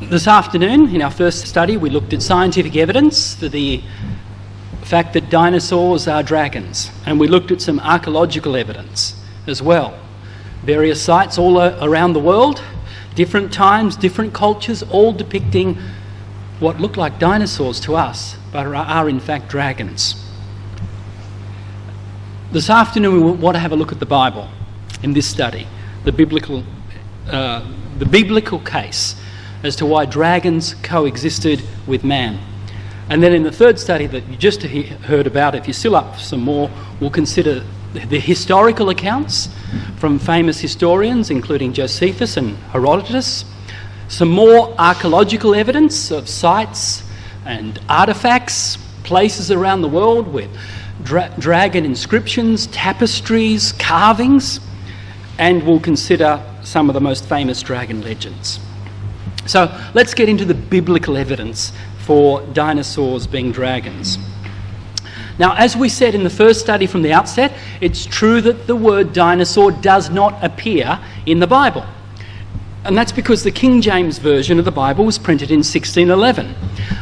This afternoon, in our first study, we looked at scientific evidence for the fact that dinosaurs are dragons, and we looked at some archaeological evidence as well. Various sites all around the world, different times, different cultures, all depicting what look like dinosaurs to us, but are in fact dragons. This afternoon we want to have a look at the Bible in this study, the biblical case as to why dragons coexisted with man. And then in the third study that you just heard about, if you're still up for some more, we'll consider the historical accounts from famous historians, including Josephus and Herodotus, some more archaeological evidence of sites and artefacts, places around the world with dragon inscriptions, tapestries, carvings, and we'll consider some of the most famous dragon legends. So let's get into the biblical evidence for dinosaurs being dragons. Now, as we said in the first study from the outset, it's true that the word dinosaur does not appear in the Bible. And that's because the King James Version of the Bible was printed in 1611.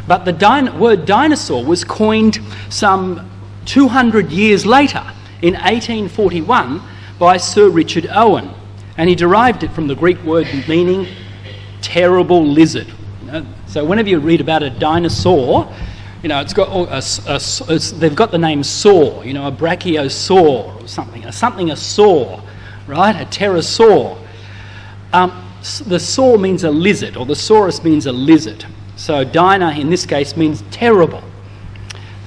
But the word dinosaur was coined some 200 years later, in 1841, by Sir Richard Owen. And he derived it from the Greek word meaning terrible lizard. So whenever you read about a dinosaur, it's got they've got the name saur, a brachiosaur or something a saur, right? A pterosaur. The saur means a lizard, or the saurus means a lizard. So dina in this case means terrible.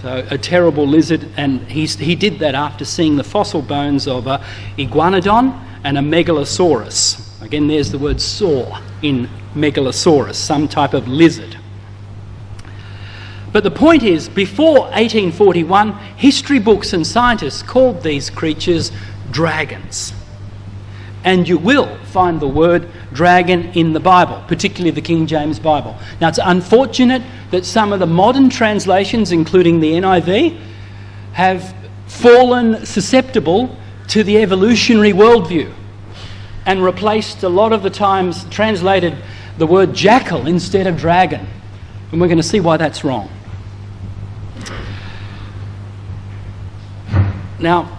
So a terrible lizard, and he did that after seeing the fossil bones of a iguanodon and a megalosaurus. Again, there's the word saur in megalosaurus, some type of lizard. But the point is, before 1841, history books and scientists called these creatures dragons. And you will find the word dragon in the Bible, particularly the King James Bible. Now, it's unfortunate that some of the modern translations, including the NIV, have fallen susceptible to the evolutionary worldview and replaced a lot of the times translated the word jackal instead of dragon. And we're going to see why that's wrong. Now,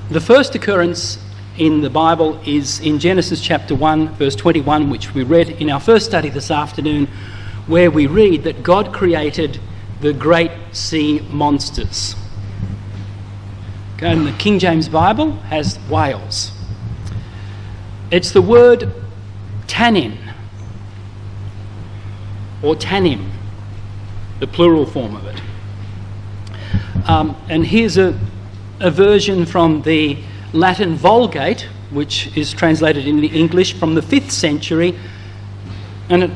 the first occurrence in the Bible is in Genesis chapter 1, verse 21, which we read in our first study this afternoon, where we read that God created the great sea monsters. Okay, and the King James Bible has whales. It's the word tannin, or tannim, the plural form of it. And here's a version from the Latin Vulgate, which is translated into English from the 5th century, and it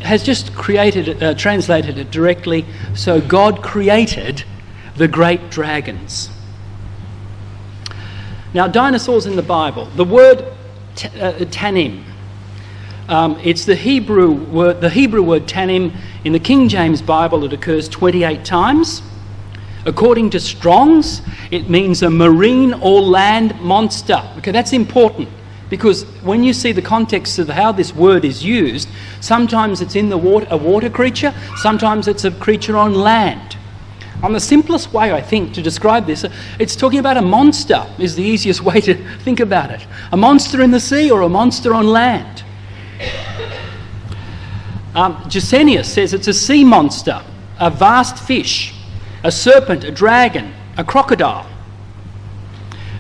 has just translated it directly. So God created the great dragons. Now, dinosaurs in the Bible, the word tannim, it's the Hebrew word tannim. In the King James Bible, it occurs 28 times. According to Strong's, it means a marine or land monster. Okay, that's important, because when you see the context of how this word is used, sometimes it's in the water, a water creature, sometimes it's a creature on land. On the simplest way, I think, to describe this, it's talking about a monster is the easiest way to think about it. A monster in the sea or a monster on land. Gesenius says it's a sea monster, a vast fish, a serpent, a dragon, a crocodile.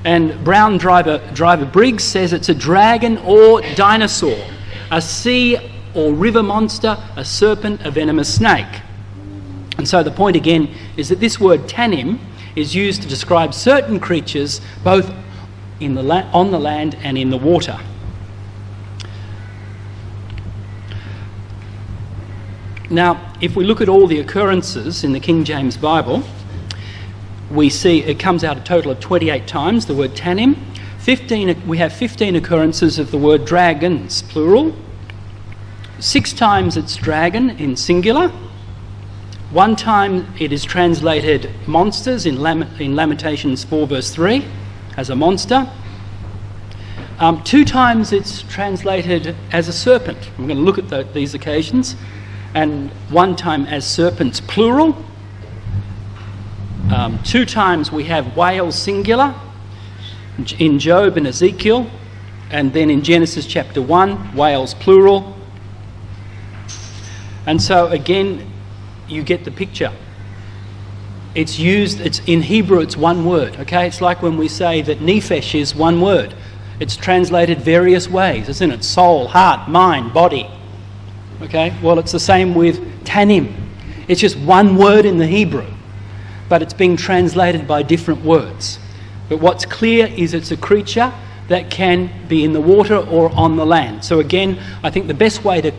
And Brown Driver Briggs says it's a dragon or dinosaur, a sea or river monster, a serpent, a venomous snake. And so the point again is that this word tannim is used to describe certain creatures both on the land and in the water. Now, if we look at all the occurrences in the King James Bible, we see it comes out a total of 28 times, the word tannim. We have 15 occurrences of the word dragons, plural. 6 times it's dragon in singular. 1 time it is translated monsters in Lamentations 4 verse 3 as a monster. 2 times it's translated as a serpent. I'm going to look at these occasions. And 1 time as serpents, plural. 2 times we have whales, singular, in Job and Ezekiel. And then in Genesis chapter 1, whales, plural. And so again, you get the picture. It's in Hebrew, it's one word, okay? It's like when we say that nephesh is one word. It's translated various ways, isn't it? Soul, heart, mind, body. Okay? Well, it's the same with tannin. It's just one word in the Hebrew, but it's being translated by different words. But what's clear is it's a creature that can be in the water or on the land. So again, I think the best way to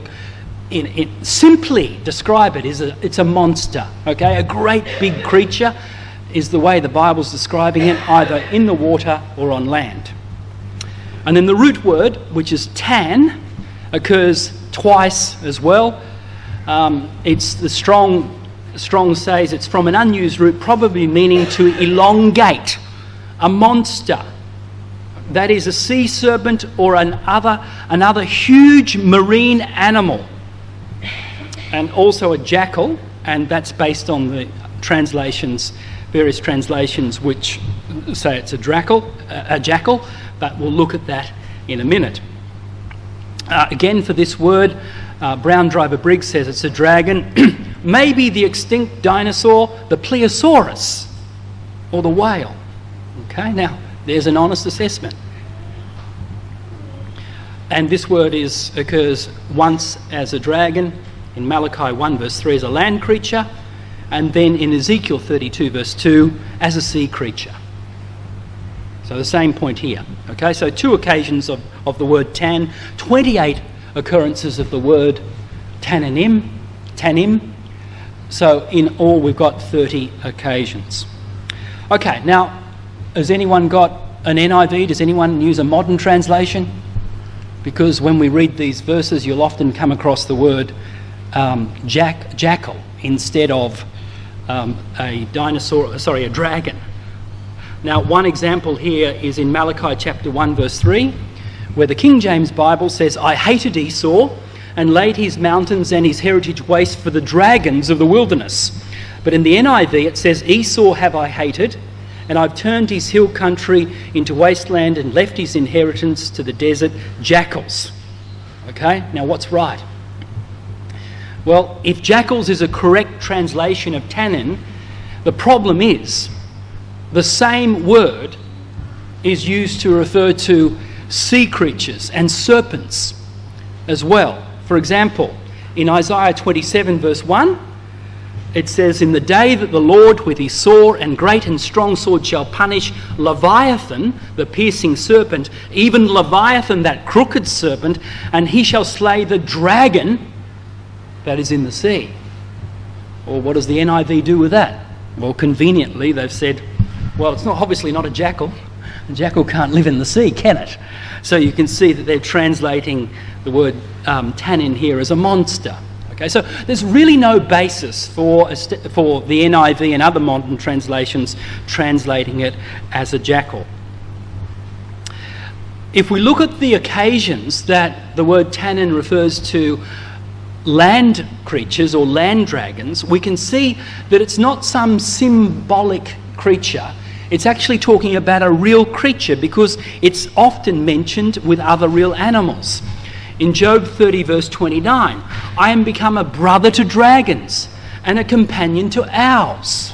simply describe it is it's a monster. Okay? A great big creature is the way the Bible's describing it, either in the water or on land. And then the root word, which is tan, occurs twice as well. It's the Strong says it's from an unused root, probably meaning to elongate, a monster. That is a sea serpent or another huge marine animal. And also a jackal, and that's based on the various translations which say it's a jackal, but we'll look at that in a minute. Again, for this word, Brown Driver Briggs says it's a dragon, maybe the extinct dinosaur, the plesiosaurus, or the whale. Okay, now there's an honest assessment. And this word occurs once as a dragon, in Malachi 1 verse 3 as a land creature, and then in Ezekiel 32 verse 2 as a sea creature. So the same point here. Okay, so 2 occasions of the word tan, 28 occurrences of the word tannin. So in all we've got 30 occasions. Okay, now has anyone got an NIV? Does anyone use a modern translation? Because when we read these verses, you'll often come across the word jackal instead of a dragon. Now, one example here is in Malachi chapter 1 verse 3, where the King James Bible says, I hated Esau and laid his mountains and his heritage waste for the dragons of the wilderness. But in the NIV it says, Esau have I hated, and I've turned his hill country into wasteland and left his inheritance to the desert jackals. Okay, now what's right? Well, if jackals is a correct translation of tannin, the problem is the same word is used to refer to sea creatures and serpents as well. For example, in Isaiah 27 verse 1, it says, in the day that the Lord with his sore and great and strong sword shall punish Leviathan, the piercing serpent, even Leviathan, that crooked serpent, and he shall slay the dragon that is in the sea. Or what does the NIV do with that? Well, conveniently, they've said, well, it's obviously not a jackal. A jackal can't live in the sea, can it? So you can see that they're translating the word tannin here as a monster. Okay, so there's really no basis for the NIV and other modern translations translating it as a jackal. If we look at the occasions that the word tannin refers to land creatures or land dragons, we can see that it's not some symbolic creature. It's actually talking about a real creature because it's often mentioned with other real animals. In Job 30 verse 29, I am become a brother to dragons and a companion to owls.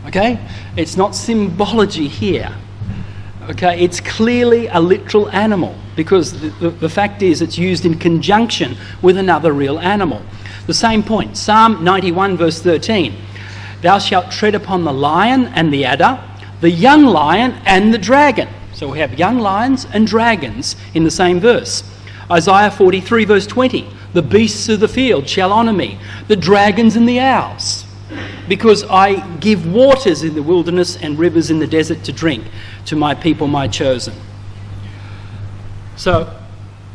Okay? It's not symbology here. Okay? It's clearly a literal animal because the fact is it's used in conjunction with another real animal. The same point, Psalm 91 verse 13, thou shalt tread upon the lion and the adder, the young lion and the dragon. So we have young lions and dragons in the same verse. Isaiah 43 verse 20, the beasts of the field shall honour me, the dragons and the owls, because I give waters in the wilderness and rivers in the desert to drink to my people, my chosen. So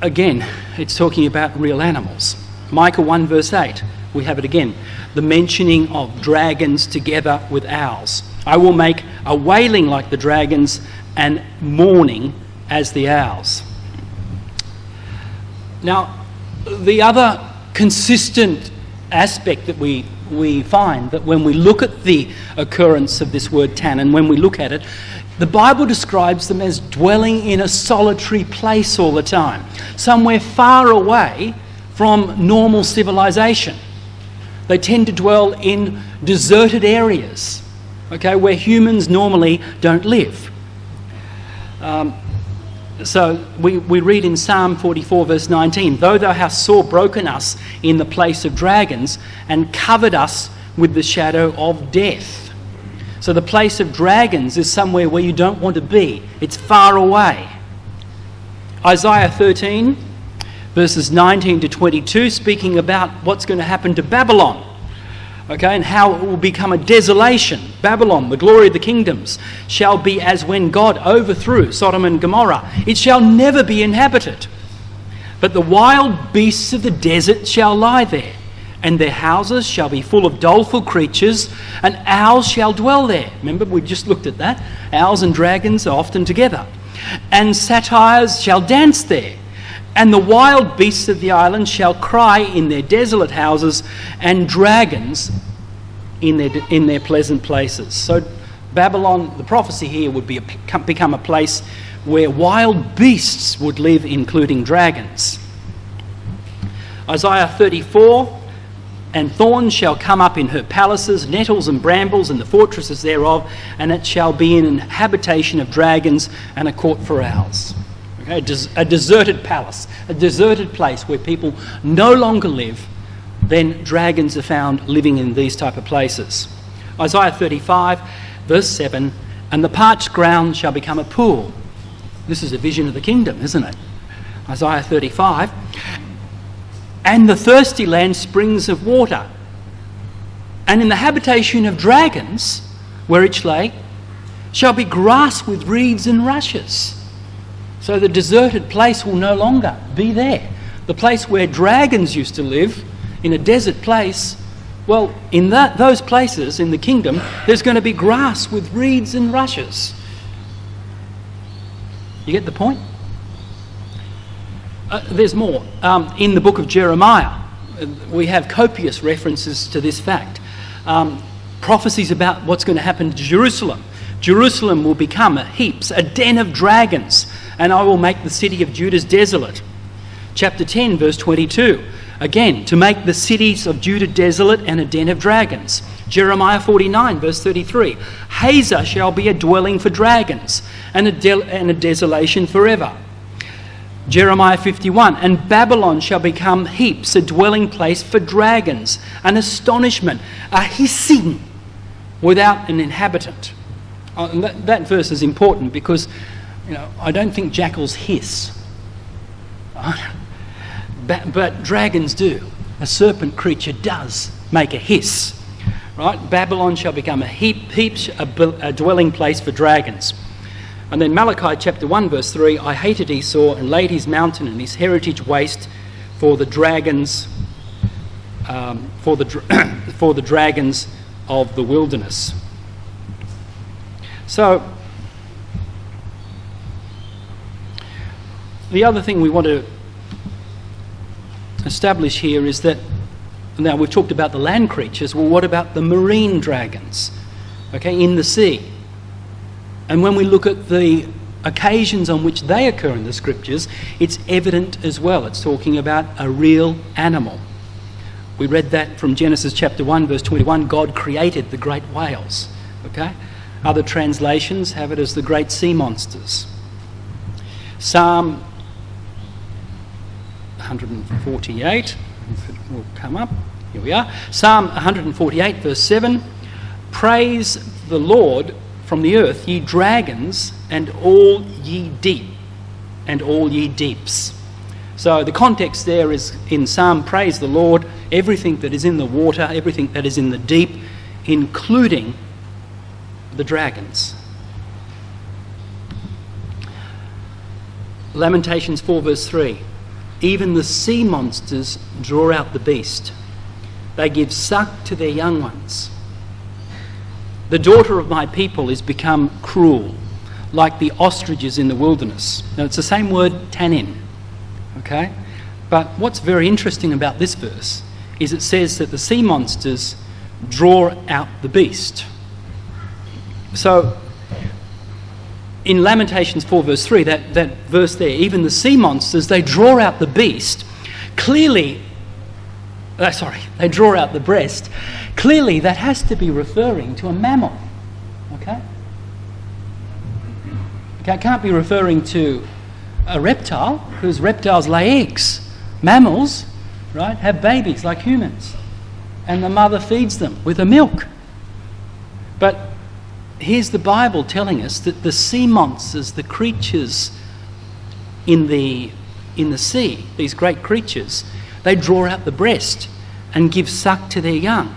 again, it's talking about real animals. Micah 1 verse 8, we have it again, the mentioning of dragons together with owls. I will make a wailing like the dragons and mourning as the owls. Now, the other consistent aspect that we find, that when we look at the occurrence of this word Tannin, when we look at it, the Bible describes them as dwelling in a solitary place all the time, somewhere far away from normal civilization. They tend to dwell in deserted areas, okay, where humans normally don't live. So we read in Psalm 44 verse 19, "Though thou hast sore broken us in the place of dragons and covered us with the shadow of death." So the place of dragons is somewhere where you don't want to be. It's far away. Isaiah 13 verses 19 to 22, speaking about what's going to happen to Babylon. Okay, and how it will become a desolation. Babylon, the glory of the kingdoms, shall be as when God overthrew Sodom and Gomorrah. It shall never be inhabited. But the wild beasts of the desert shall lie there, and their houses shall be full of doleful creatures, and owls shall dwell there. Remember, we just looked at that. Owls and dragons are often together. And satyrs shall dance there. And the wild beasts of the island shall cry in their desolate houses, and dragons in their pleasant places. So Babylon, the prophecy here would become a place where wild beasts would live, including dragons. Isaiah 34, "And thorns shall come up in her palaces, nettles and brambles in the fortresses thereof, and it shall be an habitation of dragons and a court for owls." Okay, a deserted palace, a deserted place where people no longer live, then dragons are found living in these type of places. Isaiah 35 verse 7, "And the parched ground shall become a pool." This is a vision of the kingdom, isn't it? Isaiah 35, "And the thirsty land springs of water. And in the habitation of dragons, where it lay, shall be grass with reeds and rushes." So the deserted place will no longer be there. The place where dragons used to live, in a desert place, well, in those places in the kingdom, there's going to be grass with reeds and rushes. You get the point? There's more. In the book of Jeremiah, we have copious references to this fact. Prophecies about what's going to happen to Jerusalem. Jerusalem will become a heaps, a den of dragons, and I will make the city of Judah desolate. Chapter 10, verse 22. Again, to make the cities of Judah desolate and a den of dragons. Jeremiah 49, verse 33. Hazor shall be a dwelling for dragons, and a desolation forever. Jeremiah 51, and Babylon shall become heaps, a dwelling place for dragons, an astonishment, a hissing without an inhabitant. And that verse is important because, I don't think jackals hiss. But dragons do. A serpent creature does make a hiss. Right? Babylon shall become a dwelling place for dragons. And then Malachi chapter 1 verse 3, I hated Esau and laid his mountain and his heritage waste for the dragons, for the dragons of the wilderness. So, the other thing we want to establish here is that, now we've talked about the land creatures, well, what about the marine dragons, in the sea? And when we look at the occasions on which they occur in the scriptures, it's evident as well. It's talking about a real animal. We read that from Genesis chapter 1, verse 21, God created the great whales, Other translations have it as the great sea monsters. Psalm 148, if it will come up, here we are. Psalm 148 verse 7, praise the Lord from the earth, ye dragons, and all ye deep, and all ye deeps. So the context there is in Psalm, praise the Lord, everything that is in the water, everything that is in the deep, including the dragons. Lamentations 4 verse 3, even the sea monsters draw out the beast. They give suck to their young ones. The daughter of my people is become cruel, like the ostriches in the wilderness. Now, it's the same word, tannin, okay? But what's very interesting about this verse is it says that the sea monsters draw out the beast. So, in Lamentations 4 verse 3, that verse there, even the sea monsters, they draw out the beast. Clearly, they draw out the breast. Clearly, that has to be referring to a mammal, okay? It can't be referring to a reptile, because reptiles lay eggs. Mammals, right, have babies like humans, and the mother feeds them with her milk. But here's the Bible telling us that the sea monsters, the creatures in the sea, these great creatures, they draw out the breast and give suck to their young.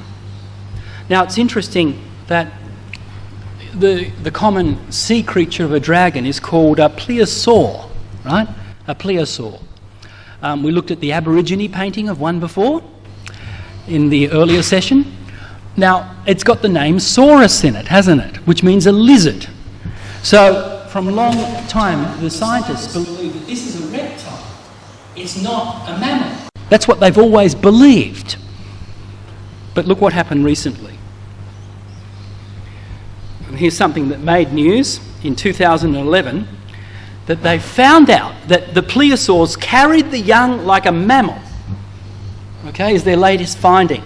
Now, it's interesting that the common sea creature of a dragon is called a plesiosaur, right? A plesiosaur. We looked at the Aborigine painting of one before in the earlier session. Now, it's got the name saurus in it, hasn't it? Which means a lizard. So, from a long time, the scientists believe that this is a reptile. It's not a mammal. That's what they've always believed. But look what happened recently. And here's something that made news in 2011, that they found out that the plesiosaurs carried the young like a mammal. Okay, is their latest finding.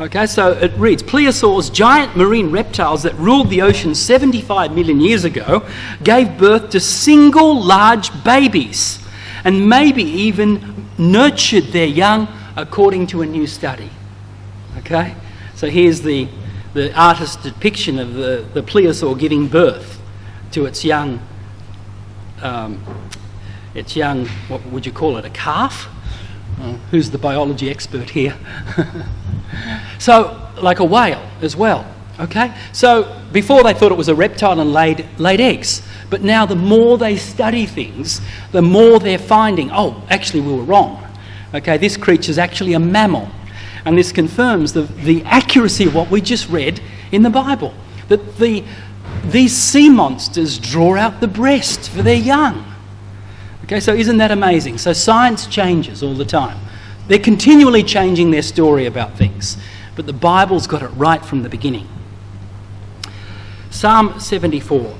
Okay, so it reads, plesiosaurs, giant marine reptiles that ruled the ocean 75 million years ago, gave birth to single large babies and maybe even nurtured their young according to a new study. Okay, so here's the artist's depiction of the plesiosaur giving birth to its young, what would you call it, a calf? Who's the biology expert here? So, like a whale as well, okay? So, before they thought it was a reptile and laid eggs, but now the more they study things, the more they're finding, oh, actually we were wrong. Okay, this creature's actually a mammal. And this confirms the accuracy of what we just read in the Bible, that these sea monsters draw out the breast for their young. Okay, so isn't that amazing? So science changes all the time. They're continually changing their story about things, but the Bible's got it right from the beginning. Psalm 74,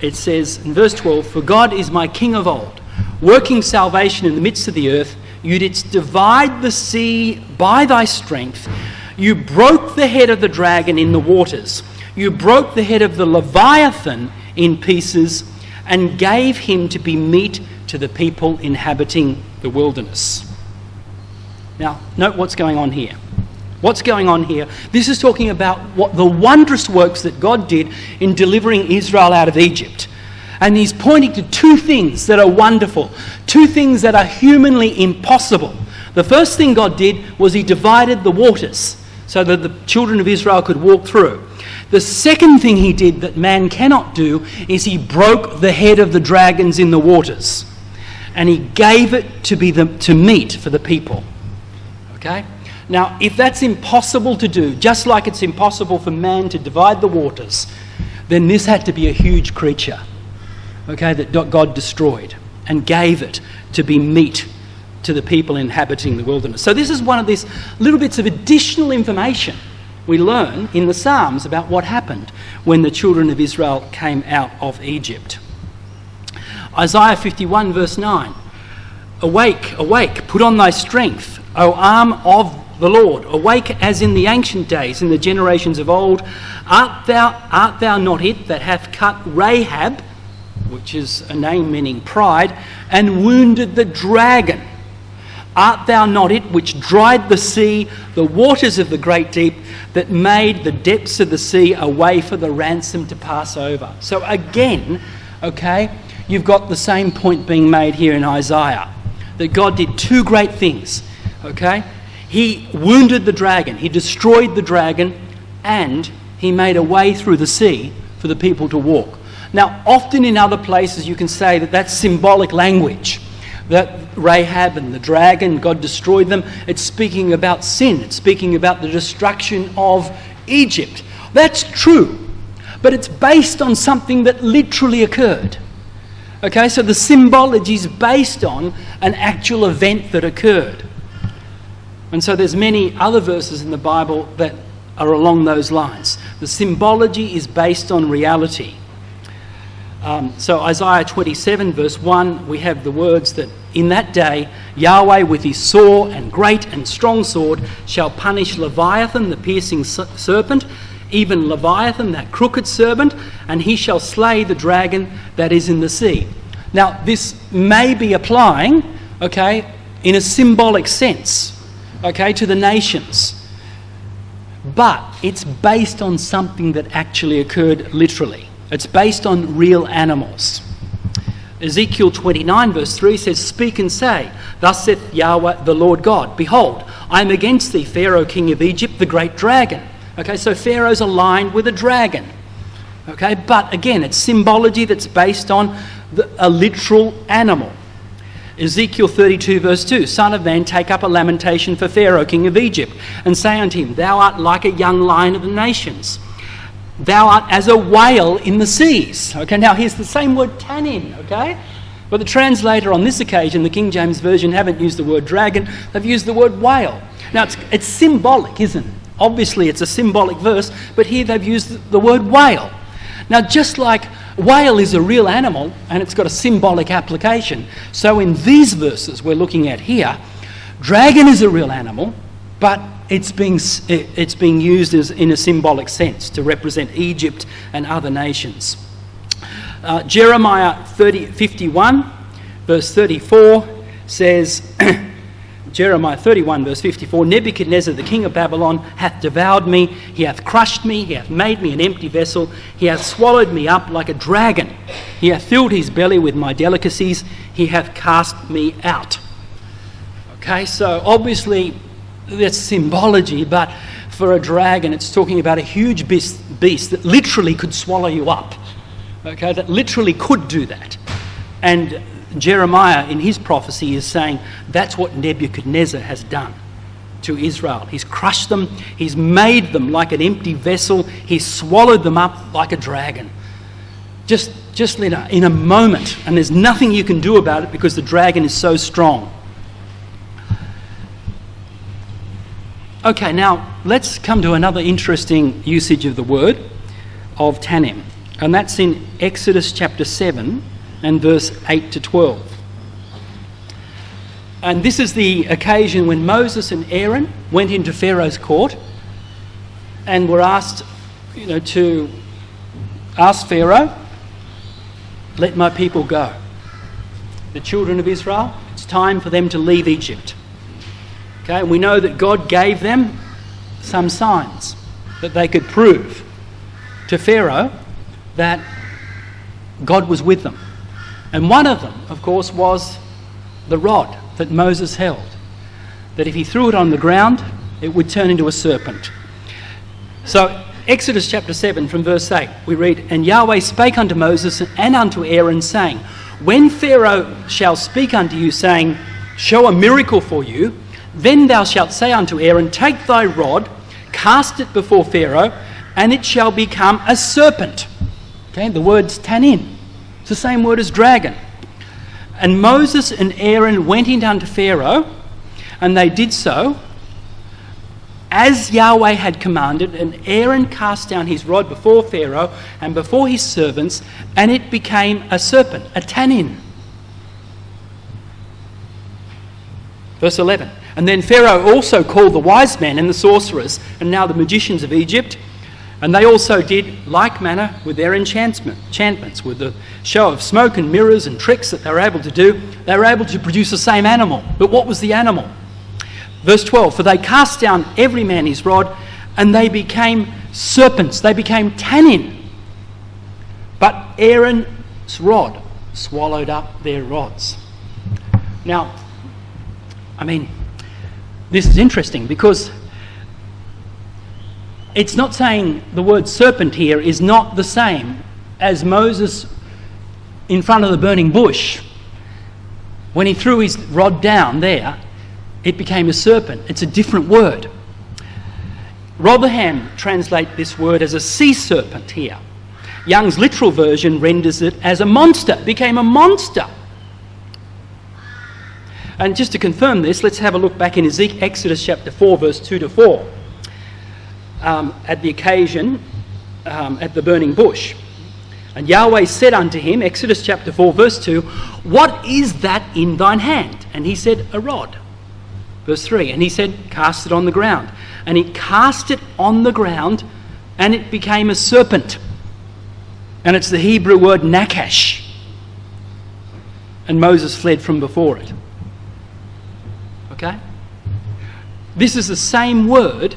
it says in verse 12, "For God is my King of old, working salvation in the midst of the earth. You didst divide the sea by thy strength. You broke the head of the dragon in the waters. You broke the head of the Leviathan in pieces and gave him to be meat to the people inhabiting the wilderness." Now, note what's going on here. What's going on here? This is talking about what the wondrous works that God did in delivering Israel out of Egypt. And he's pointing to two things that are wonderful, two things that are humanly impossible. The first thing God did was he divided the waters so that the children of Israel could walk through. The second thing he did that man cannot do is he broke the head of the dragons in the waters. And he gave it to meat for the people. Okay? Now, if that's impossible to do, just like it's impossible for man to divide the waters, then this had to be a huge creature, okay, that God destroyed and gave it to be meat to the people inhabiting the wilderness. So this is one of these little bits of additional information we learn in the Psalms about what happened when the children of Israel came out of Egypt. Isaiah 51 verse 9, "Awake, awake, put on thy strength, O arm of the Lord. Awake as in the ancient days, in the generations of old. Art thou not it that hath cut Rahab," which is a name meaning pride, "and wounded the dragon? Art thou not it which dried the sea, the waters of the great deep, that made the depths of the sea a way for the ransom to pass over?" So again, okay, you've got the same point being made here in Isaiah, that God did two great things, okay? He wounded the dragon, he destroyed the dragon, and he made a way through the sea for the people to walk. Now, often in other places you can say that that's symbolic language, that Rahab and the dragon, God destroyed them. It's speaking about sin. It's speaking about the destruction of Egypt. That's true. but it's based on something that literally occurred. Okay, so the symbology is based on an actual event that occurred. And so there's many other verses in the Bible that are along those lines. The symbology is based on reality. So Isaiah 27 verse 1, we have the words that in that day Yahweh with his sore and great and strong sword shall punish Leviathan, the piercing serpent, even Leviathan, that crooked serpent, and he shall slay the dragon that is in the sea. Now this may be applying, okay, in a symbolic sense, okay, to the nations. But it's based on something that actually occurred literally. It's based on real animals. Ezekiel 29 verse 3 says, "Speak and say, thus saith Yahweh the Lord God, behold, I am against thee, Pharaoh, king of Egypt, the great dragon." Okay, so Pharaoh's aligned with a dragon. Okay, but again, it's symbology that's based on a literal animal. Ezekiel 32 verse 2, "Son of man, take up a lamentation for Pharaoh, king of Egypt, and say unto him, Thou art like a young lion of the nations. Thou art as a whale in the seas." Okay, now here's the same word tannin, okay? But the translator on this occasion, the King James Version, haven't used the word dragon, they've used the word whale. Now it's symbolic, isn't it? Obviously it's a symbolic verse, but here they've used the word whale. Now just like whale is a real animal and it's got a symbolic application, so in these verses we're looking at here, dragon is a real animal, but it's being used as in a symbolic sense to represent Egypt and other nations. Jeremiah 51 verse 34 says, Jeremiah 31 verse 54, "Nebuchadnezzar the king of Babylon hath devoured me, he hath crushed me, he hath made me an empty vessel, he hath swallowed me up like a dragon, he hath filled his belly with my delicacies, he hath cast me out." Okay, so obviously that's symbology, but for a dragon it's talking about a huge beast that literally could swallow you up. Okay, that literally could do that. And Jeremiah in his prophecy is saying that's what Nebuchadnezzar has done to Israel. He's crushed them, he's made them like an empty vessel, he's swallowed them up like a dragon. Just in a moment, and there's nothing you can do about it because the dragon is so strong. Okay, now let's come to another interesting usage of the word of tannin, and that's in Exodus chapter 7 and verse 8 to 12. And this is the occasion when Moses and Aaron went into Pharaoh's court and were asked, to ask Pharaoh, "Let my people go." The children of Israel, it's time for them to leave Egypt. Okay, and we know that God gave them some signs that they could prove to Pharaoh that God was with them. And one of them, of course, was the rod that Moses held, that if he threw it on the ground, it would turn into a serpent. So Exodus chapter 7 from verse 8, we read, "And Yahweh spake unto Moses and unto Aaron, saying, When Pharaoh shall speak unto you, saying, Show a miracle for you, then thou shalt say unto Aaron, Take thy rod, cast it before Pharaoh, and it shall become a serpent." Okay, the word's tannin. It's the same word as dragon. "And Moses and Aaron went in unto Pharaoh, and they did so, as Yahweh had commanded, and Aaron cast down his rod before Pharaoh and before his servants, and it became a serpent," a tannin. Verse 11, "And then Pharaoh also called the wise men and the sorcerers, and now the magicians of Egypt, and they also did like manner with their enchantments, with the show of smoke and mirrors and tricks that they were able to do. They were able to produce the same animal. But what was the animal? Verse 12, "For they cast down every man his rod, and they became serpents," they became tannin. "But Aaron's rod swallowed up their rods." Now, this is interesting because it's not saying the word serpent here is not the same as Moses in front of the burning bush. When he threw his rod down there, it became a serpent. It's a different word. Rotherham translate this word as a sea serpent here. Young's literal version renders it as a monster, became a monster. And just to confirm this, let's have a look back in Exodus chapter 4, verse 2 to 4, at the occasion at the burning bush. And Yahweh said unto him, Exodus chapter 4, verse 2, "What is that in thine hand?" And he said, "A rod." Verse 3, and he said, "Cast it on the ground." And he cast it on the ground, and it became a serpent. And it's the Hebrew word nakash. And Moses fled from before it. Okay? This is the same word,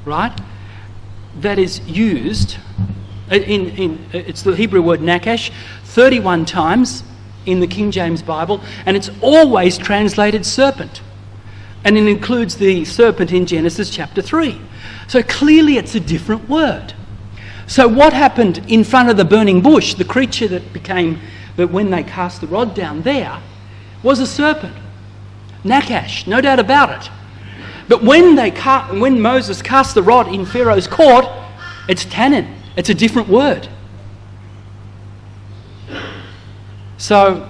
right, that is used it's the Hebrew word nakash 31 times in the King James Bible, and it's always translated serpent. And it includes the serpent in Genesis chapter 3. So clearly it's a different word. So what happened in front of the burning bush, the creature that when they cast the rod down there, was a serpent. Nakash, no doubt about it. But when Moses cast the rod in Pharaoh's court, it's Tannin. It's a different word. So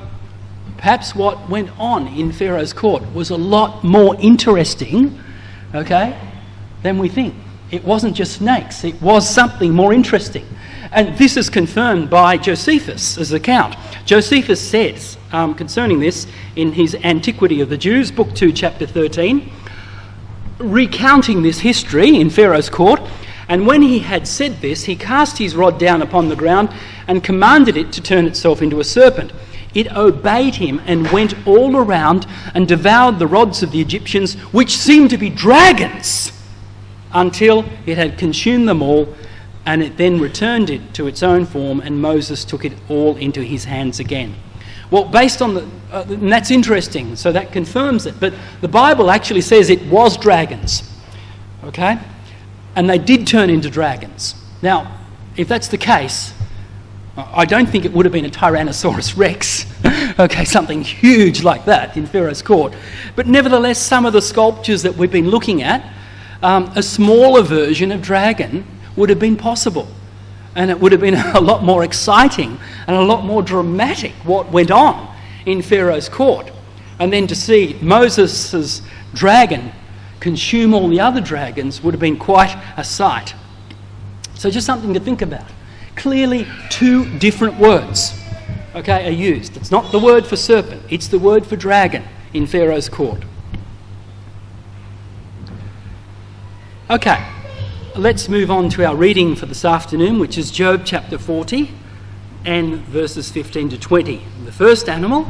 perhaps what went on in Pharaoh's court was a lot more interesting, okay, than we think. It wasn't just snakes, it was something more interesting. And this is confirmed by Josephus' account. Josephus says concerning this in his Antiquity of the Jews, Book 2, Chapter 13, recounting this history in Pharaoh's court, "And when he had said this, he cast his rod down upon the ground and commanded it to turn itself into a serpent. It obeyed him and went all around and devoured the rods of the Egyptians, which seemed to be dragons, until it had consumed them all, and it then returned it to its own form, and Moses took it all into his hands again." Well, based on and that's interesting, so that confirms it. But the Bible actually says it was dragons, okay? And they did turn into dragons. Now, if that's the case, I don't think it would have been a Tyrannosaurus Rex, okay, something huge like that in Pharaoh's court. But nevertheless, some of the sculptures that we've been looking at, a smaller version of dragon would have been possible. And it would have been a lot more exciting and a lot more dramatic what went on in Pharaoh's court. And then to see Moses' dragon consume all the other dragons would have been quite a sight. So just something to think about. Clearly, two different words, okay, are used. It's not the word for serpent, it's the word for dragon in Pharaoh's court. Okay, let's move on to our reading for this afternoon, which is Job chapter 40 and verses 15 to 20. The first animal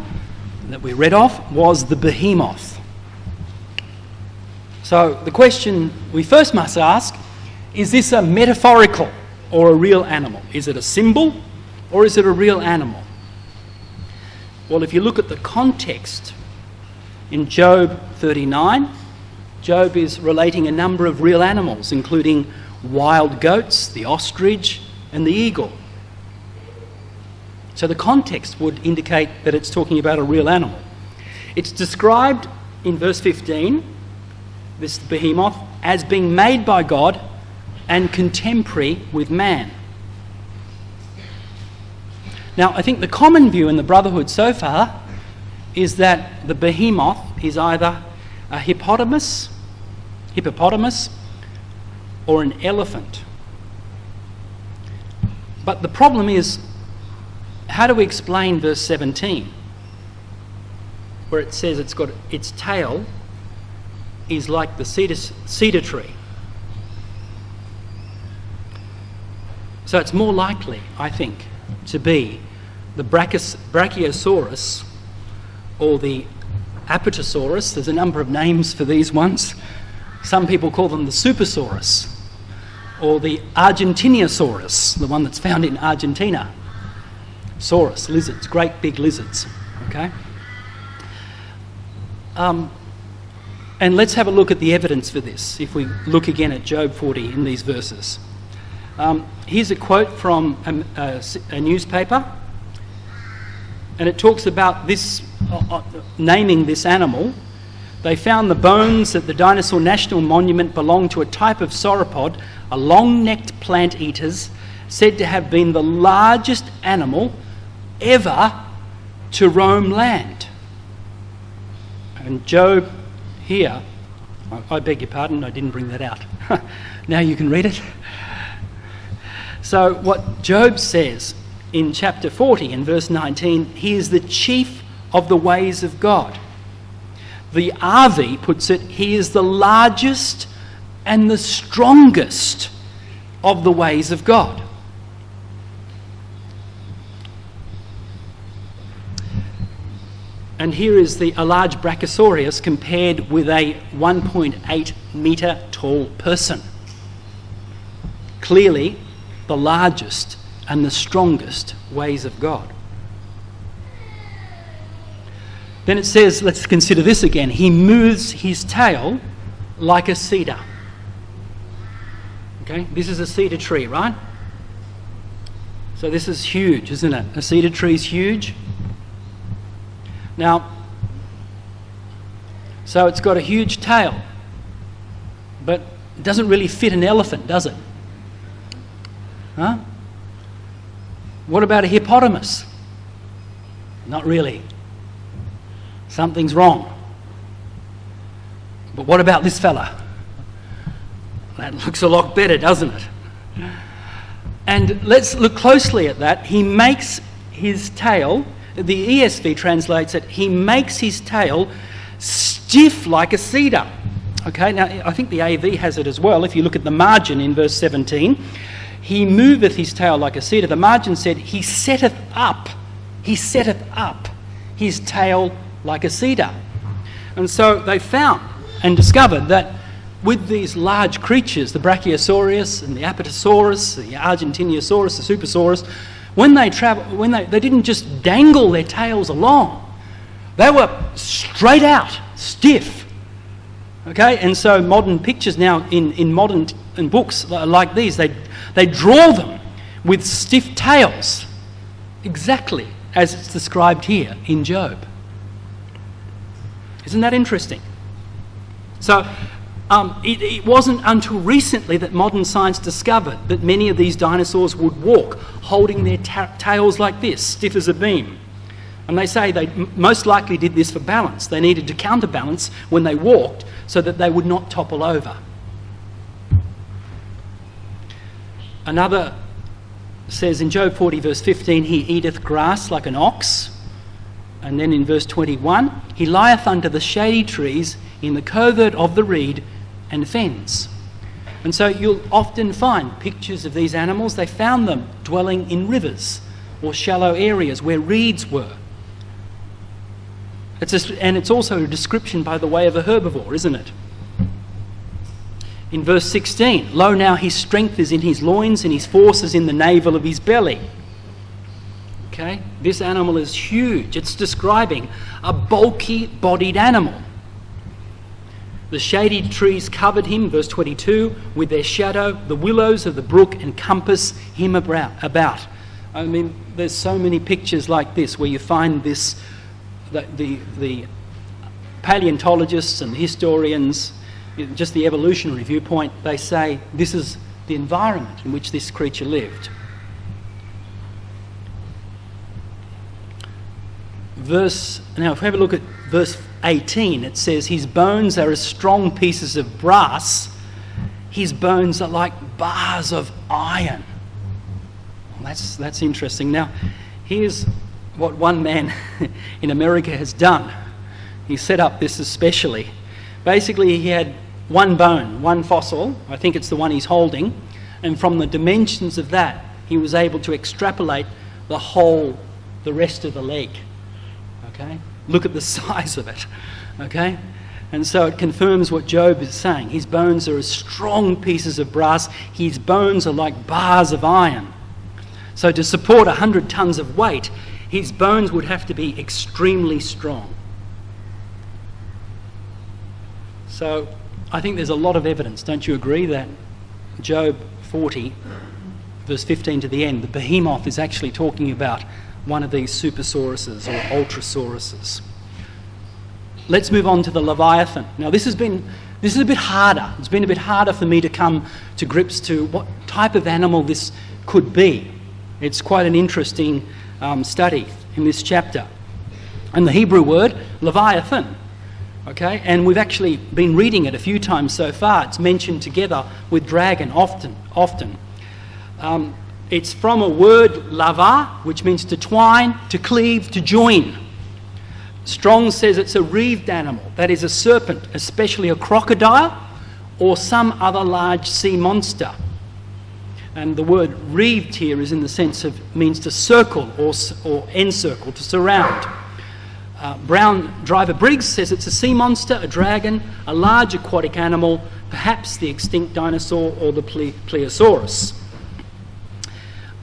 that we read off was the Behemoth. So the question we first must ask, is this a metaphorical or a real animal? Is it a symbol or is it a real animal? Well, if you look at the context in Job 39, Job is relating a number of real animals, including wild goats, the ostrich, and the eagle. So the context would indicate that it's talking about a real animal. It's described in verse 15, this behemoth, as being made by God and contemporary with man. Now, I think the common view in the Brotherhood so far is that the behemoth is either a hippopotamus, or an elephant. But the problem is, how do we explain verse 17, where it says it's got its tail is like the cedar tree? So it's more likely, I think, to be the Brachiosaurus or the Apatosaurus. There's a number of names for these ones. Some people call them the Supersaurus or the Argentinosaurus, the one that's found in Argentina. Saurus, lizards, great big lizards, okay? And let's have a look at the evidence for this, if we look again at Job 40 in these verses. Here's a quote from a newspaper, and it talks about this, naming this animal. They found the bones at the Dinosaur National Monument belong to a type of sauropod, a long-necked plant eaters, said to have been the largest animal ever to roam land. And Job here, I beg your pardon, I didn't bring that out. Now you can read it. So what Job says in chapter 40 in verse 19, he is the chief of the ways of God. The RV puts it, he is the largest and the strongest of the ways of God. And here is a large Brachiosaurus compared with a 1.8 metre tall person. Clearly, the largest and the strongest ways of God. Then it says, let's consider this again. He moves his tail like a cedar. Okay, this is a cedar tree, right? So this is huge, isn't it? A cedar tree is huge. Now, so it's got a huge tail, but it doesn't really fit an elephant, does it? Huh? What about a hippopotamus? Not really. Something's wrong. But what about this fella? That looks a lot better, doesn't it? And let's look closely at that. He makes his tail, the ESV translates it, he makes his tail stiff like a cedar. Okay, now I think the AV has it as well. If you look at the margin in verse 17, he moveth his tail like a cedar. The margin said, he setteth up his tail like a cedar. And so they found and discovered that with these large creatures, the Brachiosaurus and the Apatosaurus, the Argentinosaurus, the Supersaurus, when they didn't just dangle their tails along, they were straight out, stiff. Okay, and so modern pictures now in modern books like these, they draw them with stiff tails, exactly as it's described here in Job. Isn't that interesting? So it wasn't until recently that modern science discovered that many of these dinosaurs would walk holding their tails like this, stiff as a beam. And they say they most likely did this for balance. They needed to counterbalance when they walked so that they would not topple over. Another says in Job 40 verse 15, he eateth grass like an ox. And then in verse 21, he lieth under the shady trees in the covert of the reed and fens. And so you'll often find pictures of these animals. They found them dwelling in rivers or shallow areas where reeds were. It's also a description by the way of a herbivore, isn't it? In verse 16, lo now his strength is in his loins and his force is in the navel of his belly. Okay, this animal is huge. It's describing a bulky bodied animal. The shady trees covered him, verse 22, with their shadow. The willows of the brook encompass him about. I mean, there's so many pictures like this where you find this, the paleontologists and historians, just the evolutionary viewpoint, they say this is the environment in which this creature lived. Now if we have a look at verse 18, it says, his bones are as strong pieces of brass, his bones are like bars of iron. Well, that's interesting. Now, here's what one man in America has done. He set up this especially. Basically, he had one bone, one fossil, I think it's the one he's holding, and from the dimensions of that, he was able to extrapolate the rest of the leg. Okay? Look at the size of it. Okay? And so it confirms what Job is saying. His bones are as strong pieces of brass. His bones are like bars of iron. So to support 100 tons of weight, his bones would have to be extremely strong. So I think there's a lot of evidence, don't you agree, that Job 40, verse 15 to the end, the Behemoth is actually talking about one of these supersauruses or ultrasauruses. Let's move on to the Leviathan. Now this is a bit harder. It's been a bit harder for me to come to grips to what type of animal this could be. It's quite an interesting study in this chapter. And the Hebrew word, Leviathan, okay? And we've actually been reading it a few times so far. It's mentioned together with dragon often. It's from a word, lava, which means to twine, to cleave, to join. Strong says it's a wreathed animal, that is a serpent, especially a crocodile or some other large sea monster. And the word wreathed here is in the sense of, means to circle or encircle, to surround. Brown Driver Briggs says it's a sea monster, a dragon, a large aquatic animal, perhaps the extinct dinosaur or the Plesiosaurus.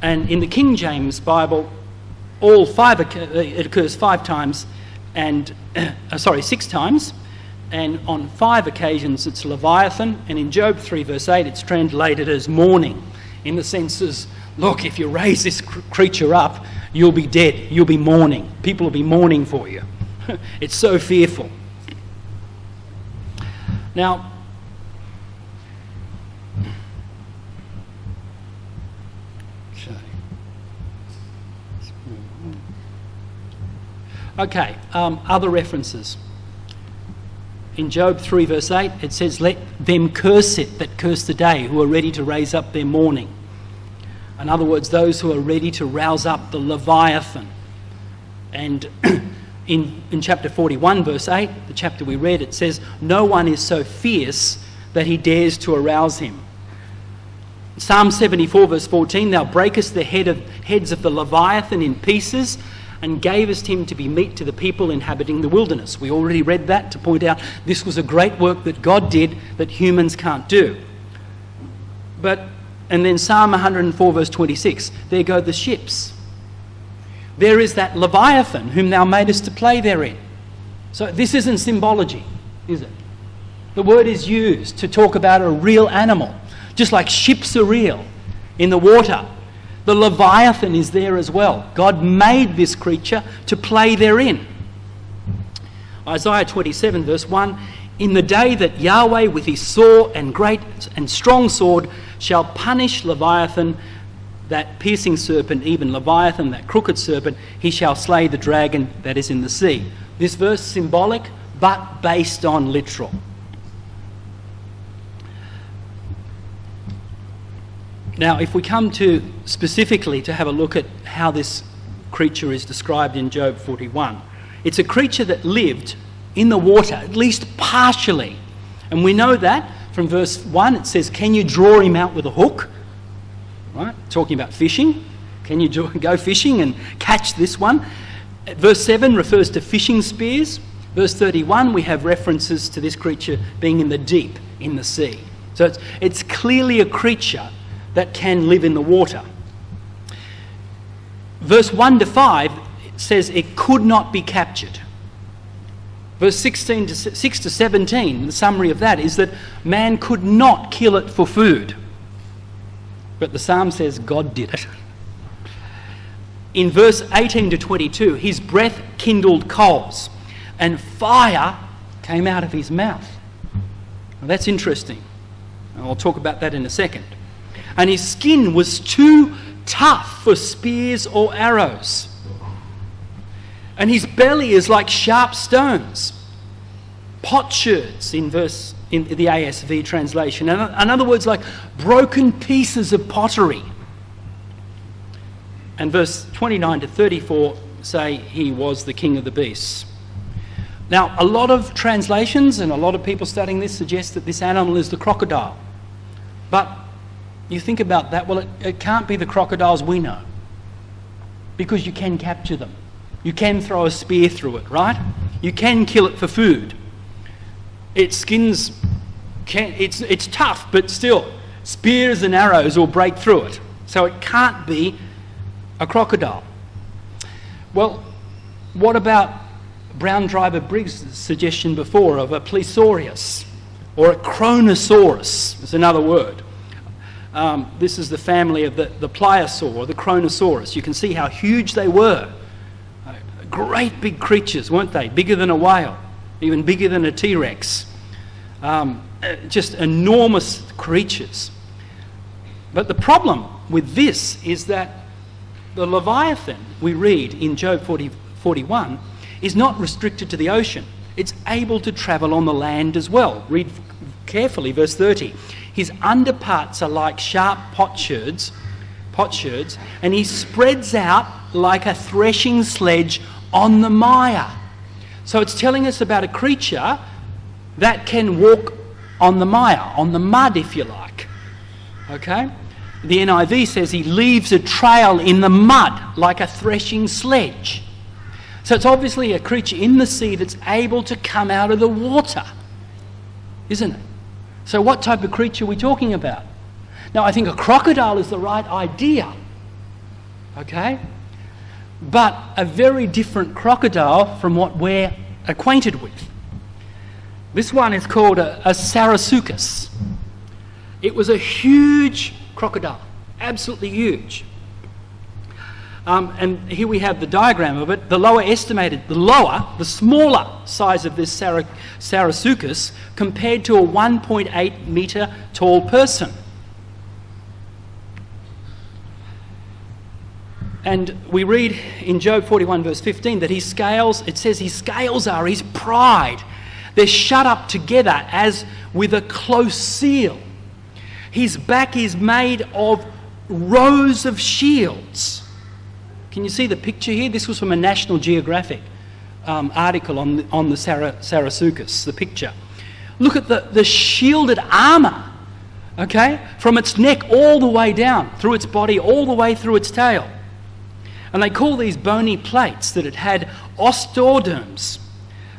And in the King James Bible, it occurs 5 times, and 6 times, and on 5 occasions it's Leviathan, and in Job 3 verse 8 it's translated as mourning, in the sense as, look, if you raise this creature up, you'll be dead, you'll be mourning, people will be mourning for you. It's so fearful. Now, okay, other references. In Job 3 verse 8 it says, let them curse it that curse the day, who are ready to raise up their mourning. In other words, those who are ready to rouse up the Leviathan. And in chapter 41 verse 8, the chapter we read, it says, no one is so fierce that he dares to arouse him. Psalm 74 verse 14, thou breakest the heads of the Leviathan in pieces, and gavest him to be meat to the people inhabiting the wilderness. We already read that to point out this was a great work that God did that humans can't do. And then Psalm 104 verse 26, there go the ships. There is that Leviathan whom thou madest to play therein. So this isn't symbology, is it? The word is used to talk about a real animal, just like ships are real in the water. The Leviathan is there as well. God made this creature to play therein. Isaiah 27 verse 1, in the day that Yahweh with his sore and great and strong sword shall punish Leviathan, that piercing serpent, even Leviathan, that crooked serpent, he shall slay the dragon that is in the sea. This verse symbolic, but based on literal. Now, if we come to specifically to have a look at how this creature is described in Job 41, it's a creature that lived in the water, at least partially. And we know that from verse 1, it says, can you draw him out with a hook? Right? Talking about fishing. Can you go fishing and catch this one? Verse 7 refers to fishing spears. Verse 31, we have references to this creature being in the deep, in the sea. So it's clearly a creature that can live in the water. Verse 1 to 5 says it could not be captured. Verse 6 to 17, the summary of that is that man could not kill it for food. But the psalm says God did it. In verse 18 to 22, his breath kindled coals and fire came out of his mouth. Well, that's interesting. I'll talk about that in a second. And his skin was too tough for spears or arrows. And his belly is like sharp stones. Potsherds in the ASV translation. In other words, like broken pieces of pottery. And verse 29 to 34 say he was the king of the beasts. Now, a lot of translations and a lot of people studying this suggest that this animal is the crocodile. But you think about that, well, it can't be the crocodiles we know, because you can capture them. You can throw a spear through it, right? You can kill it for food. Its skins, it's tough, but still, spears and arrows will break through it. So it can't be a crocodile. Well, what about Brown Driver Briggs' suggestion before of a Plesiosaurus or a Kronosaurus? Is another word. This is the family of the pliosaur or the Kronosaurus. You can see how huge they were. Great big creatures, weren't they? Bigger than a whale, even bigger than a T-Rex. Just enormous creatures. But the problem with this is that the Leviathan, we read in Job 41, is not restricted to the ocean. It's able to travel on the land as well. Read carefully, verse 30. His underparts are like sharp potsherds, and he spreads out like a threshing sledge on the mire. So it's telling us about a creature that can walk on the mire, on the mud, if you like. Okay? The NIV says he leaves a trail in the mud like a threshing sledge. So it's obviously a creature in the sea that's able to come out of the water, isn't it? So what type of creature are we talking about? Now, I think a crocodile is the right idea, okay? But a very different crocodile from what we're acquainted with. This one is called a Sarasuchus. It was a huge crocodile, absolutely huge. And here we have the diagram of it. The smaller size of this Sarasuchus compared to a 1.8 metre tall person. And we read in Job 41 verse 15 that his scales are his pride. They're shut up together as with a close seal. His back is made of rows of shields. Can you see the picture here? This was from a National Geographic article on the Sarasuchus, the picture. Look at the shielded armour, okay? From its neck all the way down, through its body, all the way through its tail. And they call these bony plates that it had osteoderms,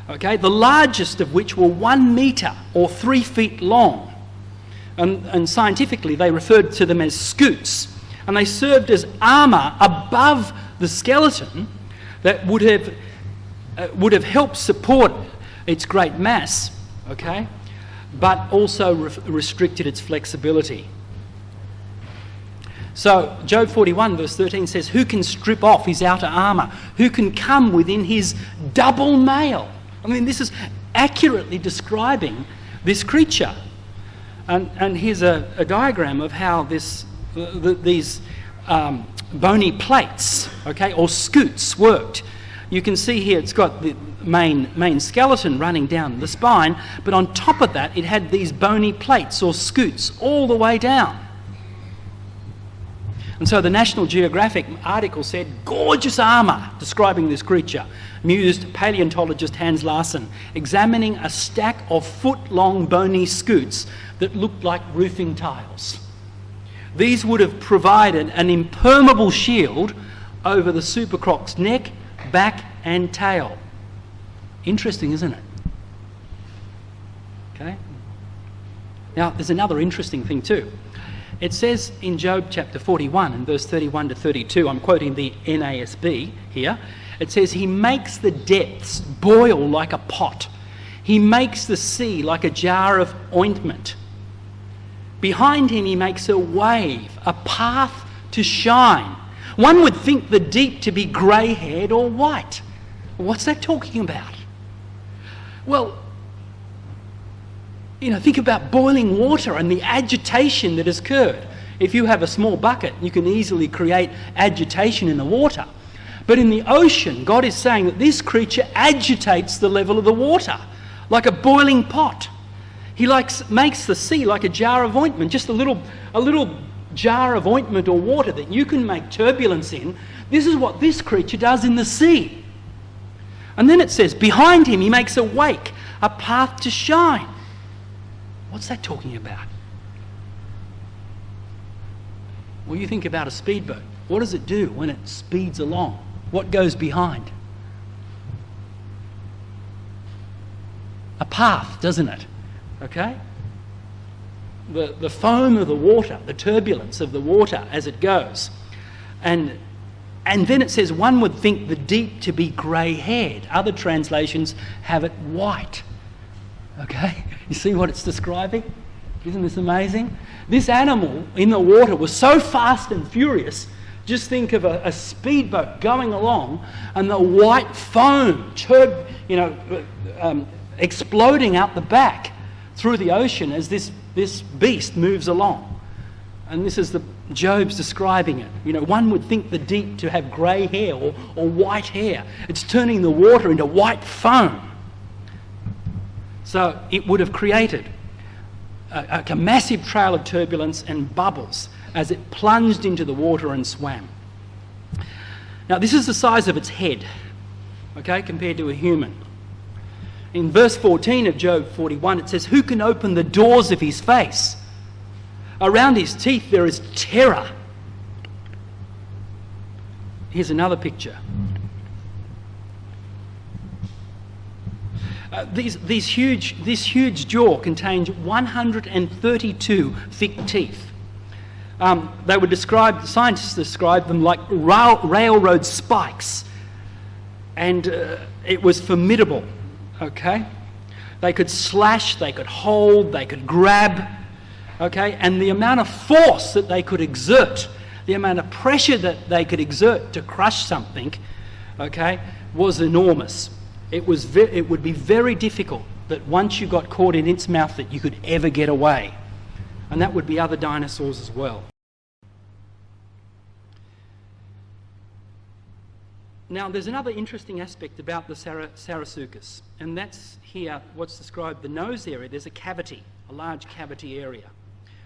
okay? The largest of which were 1 metre or 3 feet long. And scientifically they referred to them as scutes. And they served as armour above the skeleton that would have helped support its great mass, okay, but also restricted its flexibility. So Job 41 verse 13 says, who can strip off his outer armour? Who can come within his double mail? I mean, this is accurately describing this creature. And here's a diagram of how these bony plates, okay, or scutes worked. You can see here it's got the main skeleton running down the spine, but on top of that it had these bony plates or scutes all the way down. And so the National Geographic article said, gorgeous armour, describing this creature, mused paleontologist Hans Larsen, examining a stack of foot-long bony scutes that looked like roofing tiles. These would have provided an impermeable shield over the supercroc's neck, back and tail. Interesting, isn't it? Okay. Now, there's another interesting thing too. It says in Job chapter 41 and verse 31 to 32, I'm quoting the NASB here, it says, he makes the depths boil like a pot. He makes the sea like a jar of ointment. Behind him he makes a wave, a path to shine. One would think the deep to be grey-haired or white. What's that talking about? Well, think about boiling water and the agitation that has occurred. If you have a small bucket, you can easily create agitation in the water. But in the ocean, God is saying that this creature agitates the level of the water, like a boiling pot. He makes the sea like a jar of ointment, just a little jar of ointment or water that you can make turbulence in. This is what this creature does in the sea. And then it says, behind him he makes a wake, a path to shine. What's that talking about? Well, you think about a speedboat. What does it do when it speeds along? What goes behind? A path, doesn't it? Okay? The foam of the water, the turbulence of the water as it goes. And then it says, one would think the deep to be grey-haired. Other translations have it white. Okay? You see what it's describing? Isn't this amazing? This animal in the water was so fast and furious. Just think of a speedboat going along and the white foam exploding out the back through the ocean as this beast moves along. And this is Job's describing it. You know, one would think the deep to have grey hair or white hair. It's turning the water into white foam. So it would have created a massive trail of turbulence and bubbles as it plunged into the water and swam. Now, this is the size of its head, okay, compared to a human. In verse 14 of Job 41, it says, "Who can open the doors of his face? Around his teeth there is terror." Here's another picture. This huge jaw contains 132 thick teeth. Scientists describe them like railroad spikes, and it was formidable. Okay, they could slash, they could hold, they could grab. Okay, and the amount of force that they could exert, the amount of pressure that they could exert to crush something, okay, was enormous. It would be very difficult that once you got caught in its mouth that you could ever get away. And that would be other dinosaurs as well. Now, there's another interesting aspect about the Sarasuchus, and that's here what's described the nose area. There's a cavity, a large cavity area.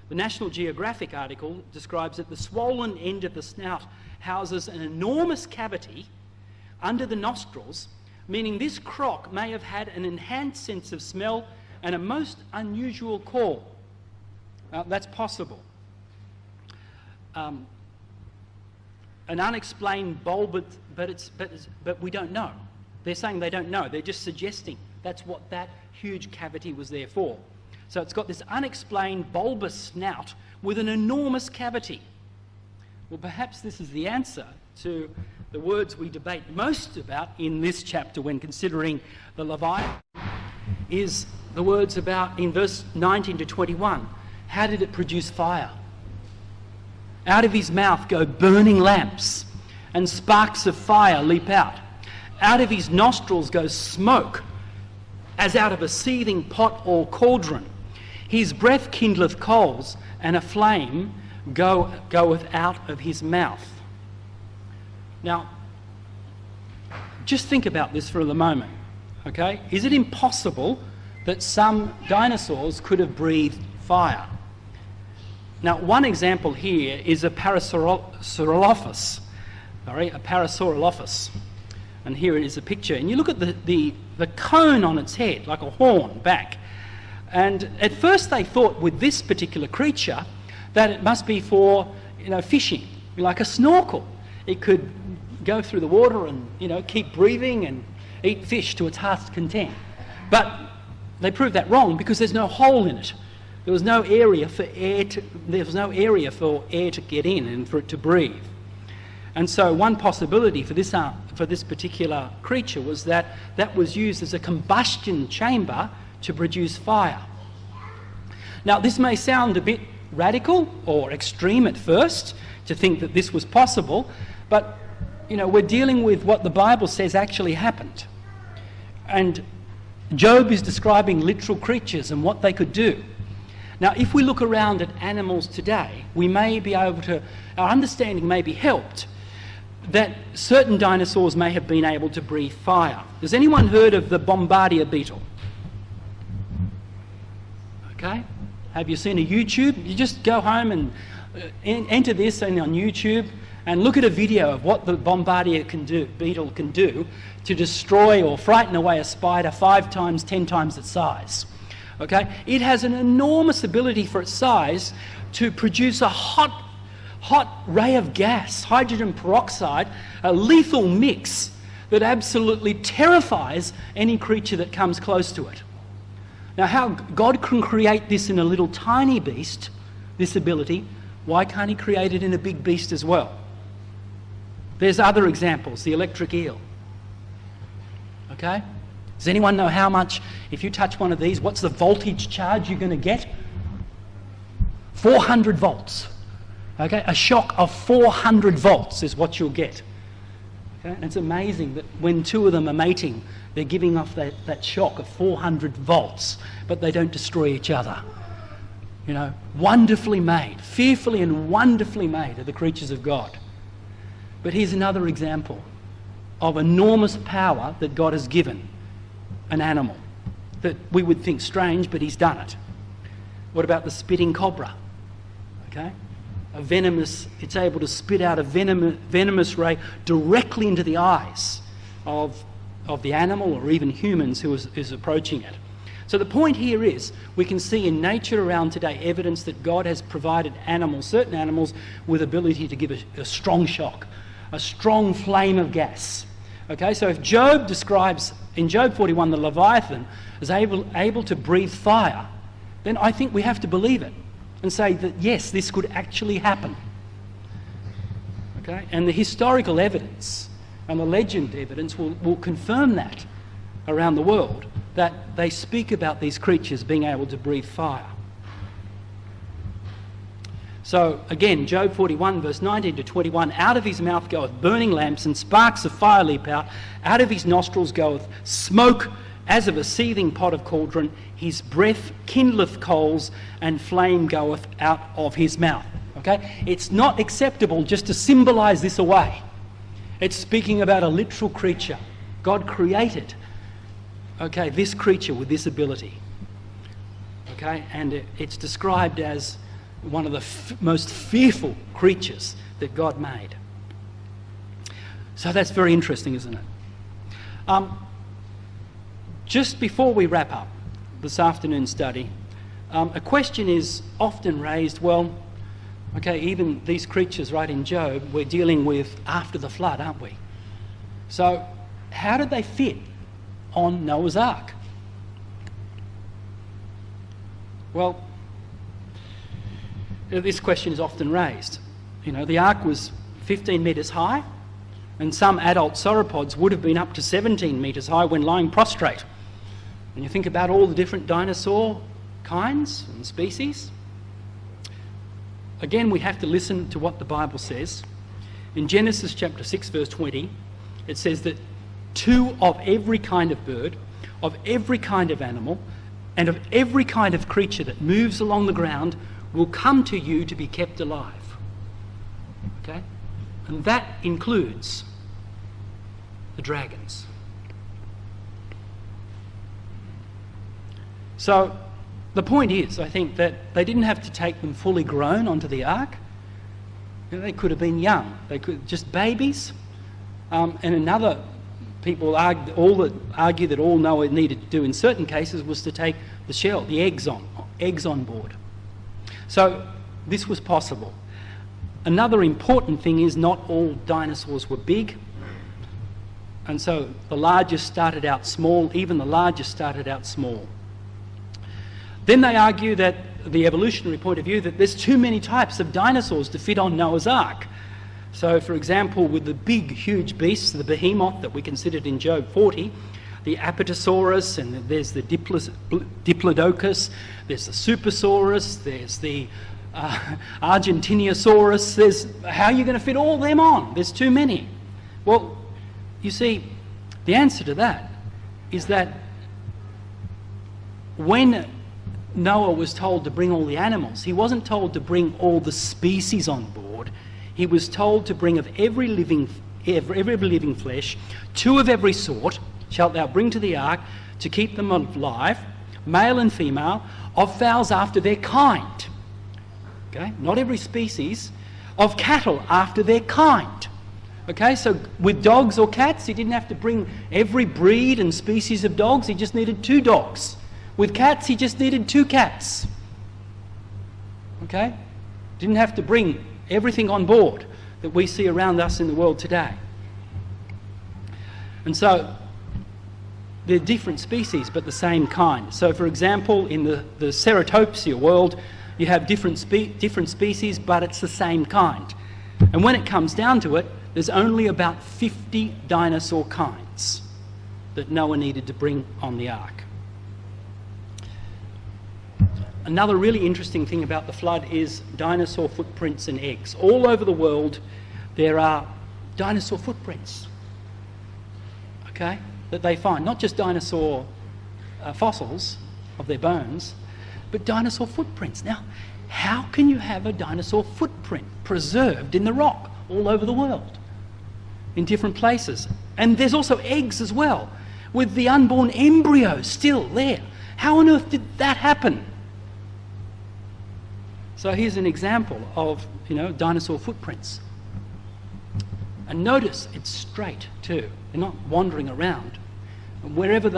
The National Geographic article describes that the swollen end of the snout houses an enormous cavity under the nostrils, meaning this croc may have had an enhanced sense of smell and a most unusual call. That's possible. An unexplained bulb, but we don't know. They're saying they don't know. They're just suggesting that's what that huge cavity was there for. So it's got this unexplained bulbous snout with an enormous cavity. Well, perhaps this is the answer to the words we debate most about in this chapter when considering the Leviathan, is the words about in verse 19 to 21. How did it produce fire? Out of his mouth go burning lamps, and sparks of fire leap out. Out of his nostrils goes smoke, as out of a seething pot or cauldron. His breath kindleth coals, and a flame goeth out of his mouth. Now, just think about this for the moment, okay? Is it impossible that some dinosaurs could have breathed fire? Now, one example here is a Parasaurolophus, and here it is a picture. And you look at the cone on its head, like a horn back. And at first they thought with this particular creature that it must be for, fishing, like a snorkel. It could go through the water and, keep breathing and eat fish to its heart's content. But they proved that wrong because there's no hole in it. There was no area for air to get in and for it to breathe. And so one possibility for this particular creature was that was used as a combustion chamber to produce fire. Now, this may sound a bit radical or extreme at first to think that this was possible, but we're dealing with what the Bible says actually happened. And Job is describing literal creatures and what they could do. Now, if we look around at animals today, we may be able to, our understanding may be helped that certain dinosaurs may have been able to breathe fire. Has anyone heard of the bombardier beetle? Okay. Have you seen a YouTube? You just go home and enter this on YouTube and look at a video of what the bombardier beetle can do to destroy or frighten away a spider 5 times, 10 times its size. Okay? It has an enormous ability for its size to produce a hot ray of gas, hydrogen peroxide, a lethal mix that absolutely terrifies any creature that comes close to it. Now, how God can create this in a little tiny beast, this ability, why can't he create it in a big beast as well? There's other examples, the electric eel. Okay? Does anyone know how much, if you touch one of these, what's the voltage charge you're going to get? 400 volts. Okay? A shock of 400 volts is what you'll get. Okay? And it's amazing that when two of them are mating, they're giving off that shock of 400 volts, but they don't destroy each other. Wonderfully made, fearfully and wonderfully made are the creatures of God. But here's another example of enormous power that God has given an animal that we would think strange, but he's done it. What about the spitting cobra? Okay? It's able to spit out a venomous ray directly into the eyes of the animal or even humans who is approaching it. So the point here is, we can see in nature around today evidence that God has provided certain animals, with ability to give a strong shock, a strong flame of gas. Okay, so if Job describes, in Job 41, the Leviathan as able to breathe fire, then I think we have to believe it and say that, yes, this could actually happen. Okay, and the historical evidence and the legend evidence will confirm that around the world, that they speak about these creatures being able to breathe fire. So again, Job 41 verse 19 to 21, out of his mouth goeth burning lamps, and sparks of fire leap out of his nostrils goeth smoke as of a seething pot of cauldron, his breath kindleth coals, and flame goeth out of his mouth. Okay? It's not acceptable just to symbolise this away. It's speaking about a literal creature. God created, okay, this creature with this ability. Okay? And it's described as one of the most fearful creatures that God made. So that's very interesting, isn't it? Just before we wrap up this afternoon's study, a question is often raised, well, okay, even these creatures right in Job, we're dealing with after the flood, aren't we? So how did they fit on Noah's Ark? Well, this question is often raised. The ark was 15 metres high, and some adult sauropods would have been up to 17 metres high when lying prostrate. And you think about all the different dinosaur kinds and species. Again, we have to listen to what the Bible says. In Genesis chapter 6 verse 20, it says that 2 of every kind of bird, of every kind of animal, and of every kind of creature that moves along the ground will come to you to be kept alive. Okay? And that includes the dragons. So the point is, I think, that they didn't have to take them fully grown onto the ark. They could have been young. They could just babies. And another people argue that all Noah needed to do in certain cases was to take the shell, the eggs on board. So this was possible. Another important thing is not all dinosaurs were big. And so the largest started out small, even the largest started out small. Then they argue that, the evolutionary point of view, that there's too many types of dinosaurs to fit on Noah's Ark. So, for example, with the big, huge beasts, the Behemoth that we considered in Job 40, the Apatosaurus, and there's the Diplodocus, there's the Supersaurus, there's the Argentinosaurus. How are you going to fit all them on? There's too many. Well, you see, the answer to that is that when Noah was told to bring all the animals, he wasn't told to bring all the species on board. He was told to bring of every living flesh, 2 of every sort shalt thou bring to the ark, to keep them alive, male and female, of fowls after their kind. Okay, not every species. Of cattle after their kind. Okay, so with dogs or cats, he didn't have to bring every breed and species of dogs. He just needed 2 dogs. With cats, he just needed 2 cats. Okay? Didn't have to bring everything on board that we see around us in the world today. And so they're different species but the same kind. So for example, in the Ceratopsia world, you have different species but it's the same kind. And when it comes down to it, there's only about 50 dinosaur kinds that Noah needed to bring on the ark. Another really interesting thing about the flood is dinosaur footprints and eggs. All over the world there are dinosaur footprints, okay, that they find. Not just dinosaur fossils of their bones, but dinosaur footprints. Now, how can you have a dinosaur footprint preserved in the rock all over the world, in different places? And there's also eggs as well, with the unborn embryo still there. How on earth did that happen? So here's an example of, dinosaur footprints. And notice it's straight too. They're not wandering around. And wherever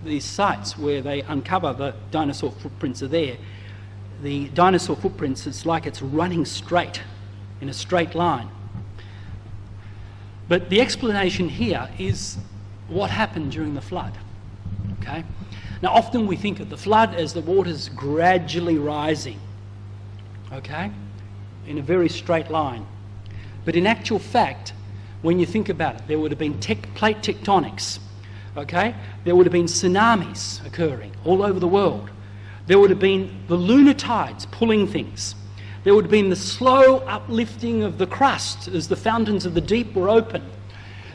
these sites where they uncover the dinosaur footprints are there, the dinosaur footprints, it's like it's running straight, in a straight line. But the explanation here is what happened during the flood. Okay? Now, often we think of the flood as the water's gradually rising, okay, in a very straight line. But in actual fact, when you think about it, there would have been plate tectonics, okay? There would have been tsunamis occurring all over the world. There would have been the lunar tides pulling things. There would have been the slow uplifting of the crust as the fountains of the deep were open.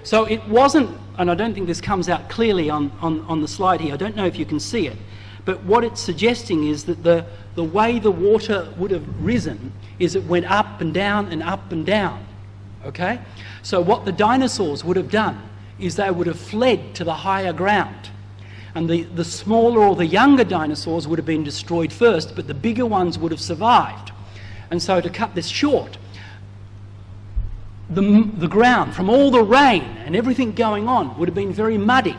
So it wasn't, and I don't think this comes out clearly on the slide here, I don't know if you can see it, but what it's suggesting is that the way the water would have risen is it went up and down and up and down, okay? So what the dinosaurs would have done is they would have fled to the higher ground. And the smaller or the younger dinosaurs would have been destroyed first, but the bigger ones would have survived. And so to cut this short, the ground, from all the rain and everything going on, would have been very muddy.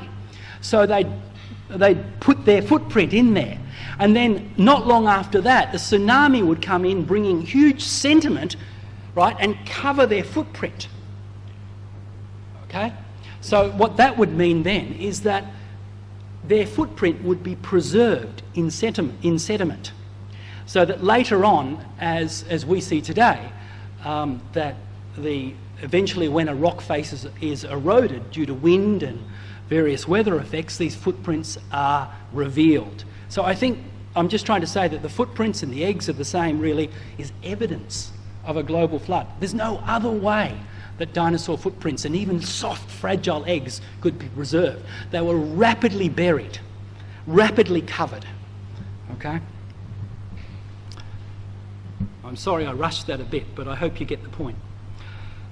So they'd put their footprint in there. And then not long after that, a tsunami would come in, bringing huge sediment, right, and cover their footprint. Okay? So what that would mean then is that their footprint would be preserved in sediment. So that later on, as we see today, that eventually when a rock face is eroded due to wind and various weather effects, these footprints are revealed. So I think I'm just trying to say that the footprints and the eggs are the same, really, is evidence of a global flood. There's no other way that dinosaur footprints and even soft, fragile eggs could be preserved. They were rapidly buried, rapidly covered. Okay? I'm sorry I rushed that a bit, but I hope you get the point.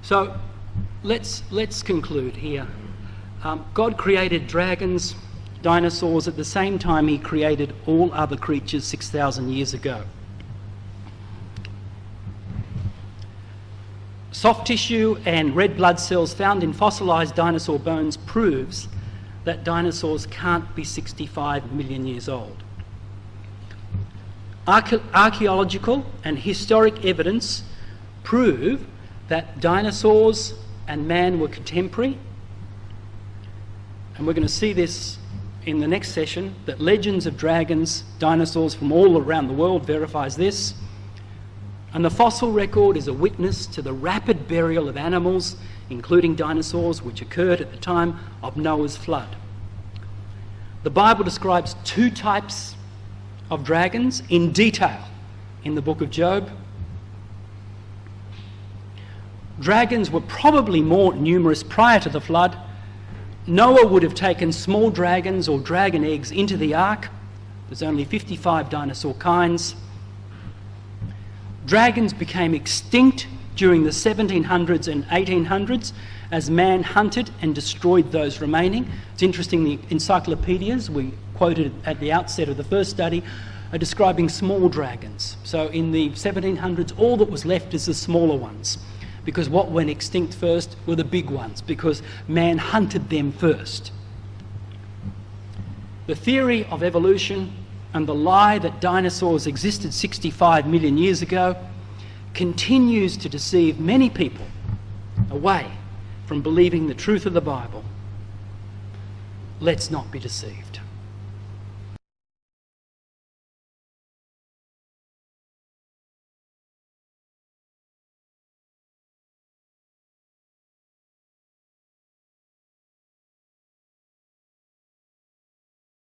So let's conclude here. God created dragons, dinosaurs, at the same time he created all other creatures 6,000 years ago. Soft tissue and red blood cells found in fossilised dinosaur bones proves that dinosaurs can't be 65 million years old. Archaeological and historic evidence prove that dinosaurs and man were contemporary, and we're going to see this in the next session, that legends of dragons, dinosaurs from all around the world verifies this. And the fossil record is a witness to the rapid burial of animals, including dinosaurs, which occurred at the time of Noah's flood. The Bible describes two types of dragons in detail in the book of Job. Dragons were probably more numerous prior to the flood. Noah would have taken small dragons or dragon eggs into the ark. There's only 55 dinosaur kinds. Dragons became extinct during the 1700s and 1800s as man hunted and destroyed those remaining. It's interesting, the encyclopedias we quoted at the outset of the first study are describing small dragons. So in the 1700s, all that was left is the smaller ones, because what went extinct first were the big ones, because man hunted them first. The theory of evolution and the lie that dinosaurs existed 65 million years ago continues to deceive many people away from believing the truth of the Bible. Let's not be deceived.